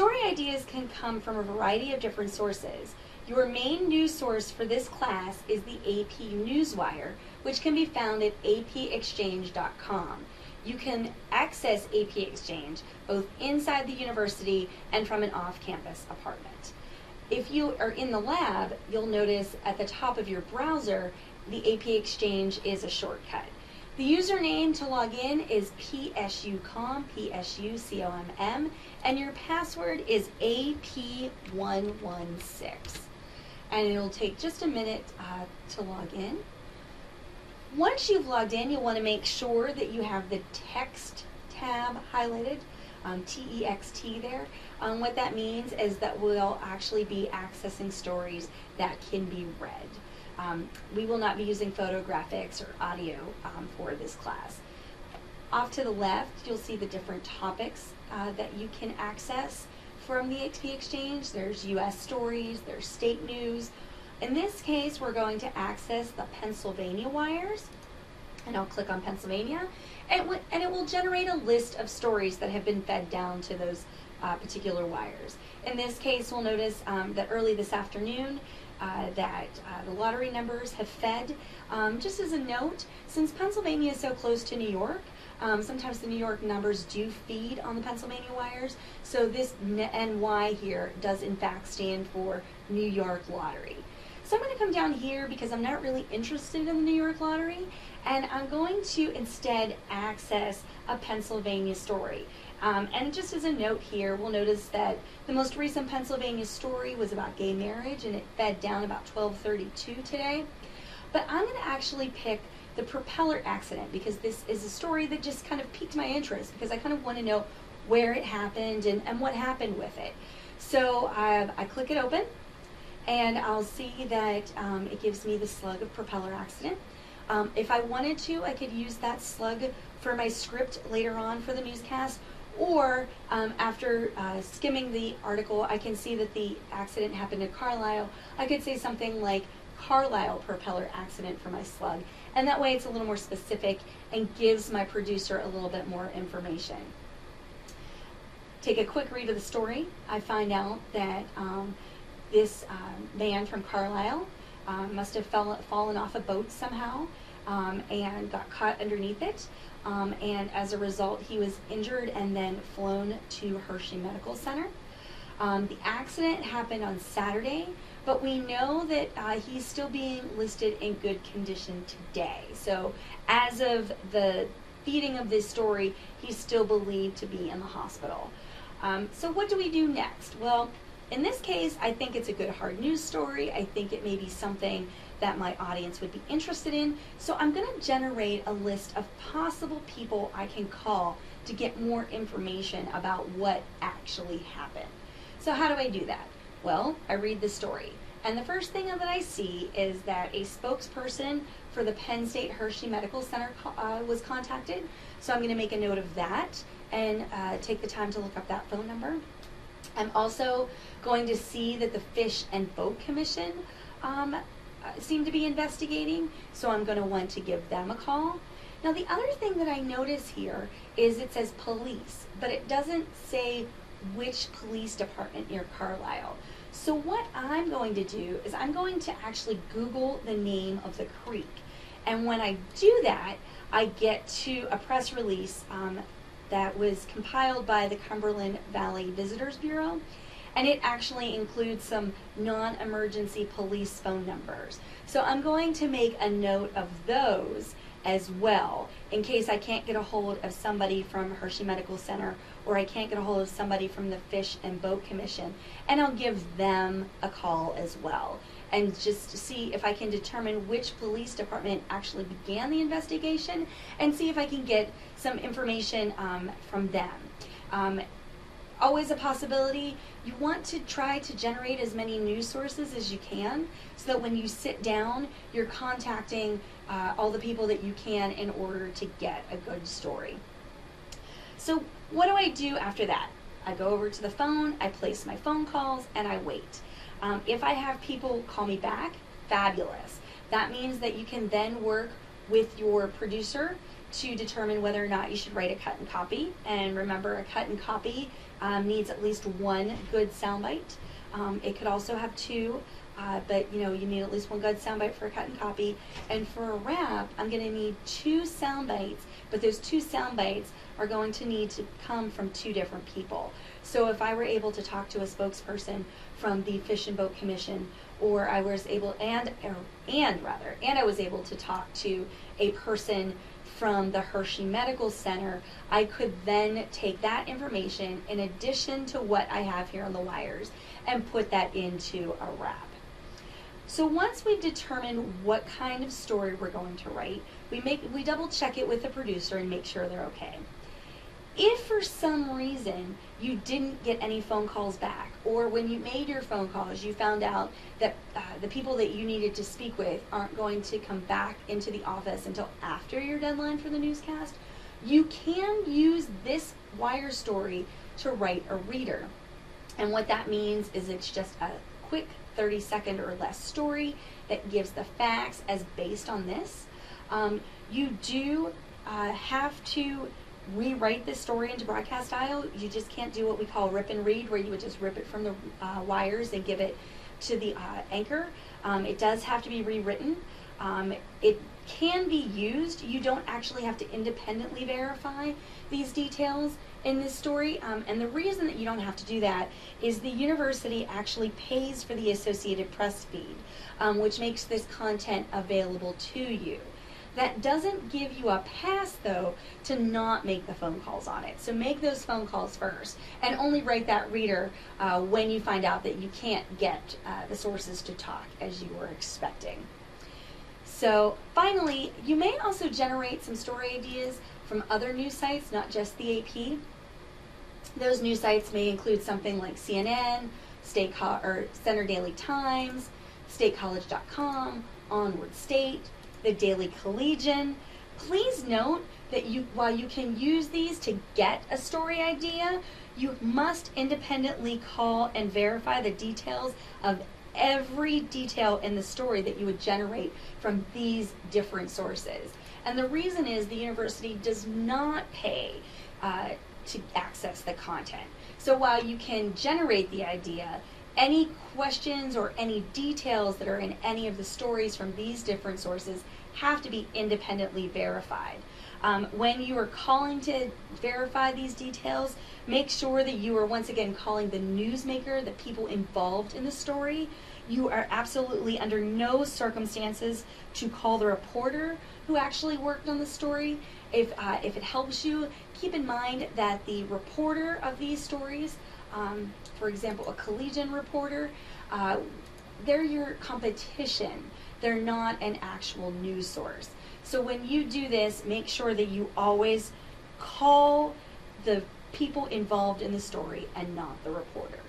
Story ideas can come from a variety of different sources. Your main news source for this class is the AP Newswire, which can be found at apexchange.com. You can access AP Exchange both inside the university and from an off-campus apartment. If you are in the lab, you'll notice at the top of your browser, the AP Exchange is a shortcut. The username to log in is PSUCOM, PSUCOMM, and your password is AP116. And it'll take just a minute to log in. Once you've logged in, you'll want to make sure that you have the text tab highlighted, T-E-X-T there. What that means is that we'll actually be accessing stories that can be read. We will not be using photographics or audio for this class. Off to the left, you'll see the different topics that you can access from the AP Exchange. There's U.S. stories, there's state news. In this case, we're going to access the Pennsylvania wires, and I'll click on Pennsylvania, and it will generate a list of stories that have been fed down to those particular wires. In this case, we'll notice that early this afternoon, the lottery numbers have fed. Just as a note, since Pennsylvania is so close to New York, sometimes the New York numbers do feed on the Pennsylvania wires, so this NY here does in fact stand for New York Lottery. So I'm going to come down here because I'm not really interested in the New York Lottery, and I'm going to instead access a Pennsylvania story. And just as a note here, we'll notice that the most recent Pennsylvania story was about gay marriage, and it fed down about 12:32 today. But I'm going to actually pick the propeller accident because this is a story that just kind of piqued my interest because I kind of want to know where it happened and what happened with it. So I click it open, and I'll see that it gives me the slug of propeller accident. If I wanted to, I could use that slug for my script later on for the newscast, or after skimming the article, I can see that the accident happened in Carlisle. I could say something like Carlisle propeller accident for my slug, and that way it's a little more specific and gives my producer a little bit more information. Take a quick read of the story. I find out that this man from Carlisle must have fallen off a boat somehow and got caught underneath it. And as a result, he was injured and then flown to Hershey Medical Center. The accident happened on Saturday, but we know that he's still being listed in good condition today. So as of the feeding of this story, he's still believed to be in the hospital. So what do we do next? Well, in this case, I think it's a good hard news story. I think it may be something that my audience would be interested in. So I'm going to generate a list of possible people I can call to get more information about what actually happened. So how do I do that? Well, I read the story. And the first thing that I see is that a spokesperson for the Penn State Hershey Medical Center was contacted. So I'm going to make a note of that and take the time to look up that phone number. I'm also going to see that the Fish and Boat Commission seem to be investigating, so I'm going to want to give them a call. Now the other thing that I notice here is it says police, but it doesn't say which police department near Carlisle. So what I'm going to do is I'm going to actually Google the name of the creek. And when I do that, I get to a press release that was compiled by the Cumberland Valley Visitors Bureau. And it actually includes some non-emergency police phone numbers. So I'm going to make a note of those as well in case I can't get a hold of somebody from Hershey Medical Center or I can't get a hold of somebody from the Fish and Boat Commission, and I'll give them a call as well and just to see if I can determine which police department actually began the investigation and see if I can get some information from them. Always a possibility. You want to try to generate as many news sources as you can so that when you sit down, you're contacting all the people that you can in order to get a good story. So what do I do after that? I go over to the phone, I place my phone calls, and I wait. If I have people call me back, fabulous. That means that you can then work with your producer to determine whether or not you should write a cut and copy. And remember, a cut and copy needs at least one good soundbite. It could also have two, but you need at least one good soundbite for a cut and copy. And for a wrap, I'm going to need two soundbites, but those two soundbites are going to need to come from two different people. So if I were able to talk to a spokesperson from the Fish and Boat Commission, or I was able, and I was able to talk to a person from the Hershey Medical Center, I could then take that information in addition to what I have here on the wires and put that into a wrap. So once we've determined what kind of story we're going to write, we double check it with the producer and make sure they're okay. If for some reason you didn't get any phone calls back, or when you made your phone calls you found out that the people that you needed to speak with aren't going to come back into the office until after your deadline for the newscast, you can use this wire story to write a reader. And what that means is it's just a quick 30-second or less story that gives the facts as based on this. You do have to rewrite this story into broadcast style. You just can't do what we call rip and read, where you would just rip it from the wires and give it to the anchor. It does have to be rewritten. It can be used. You don't actually have to independently verify these details in this story. And the reason that you don't have to do that is the university actually pays for the Associated Press feed, which makes this content available to you. That doesn't give you a pass, though, to not make the phone calls on it. So make those phone calls first, and only write that reader when you find out that you can't get the sources to talk as you were expecting. So finally, you may also generate some story ideas from other news sites, not just the AP. Those news sites may include something like CNN, Center Daily Times, statecollege.com, Onward State, the Daily Collegian. Please note that while you can use these to get a story idea, you must independently call and verify the details of every detail in the story that you would generate from these different sources. And the reason is the university does not pay to access the content. So while you can generate the idea, any questions or any details that are in any of the stories from these different sources have to be independently verified. When you are calling to verify these details, make sure that you are once again calling the newsmaker, the people involved in the story. You are absolutely under no circumstances to call the reporter who actually worked on the story. If it helps you, keep in mind that the reporter of these stories, for example, a Collegian reporter, they're your competition. They're not an actual news source. So when you do this, make sure that you always call the people involved in the story and not the reporter.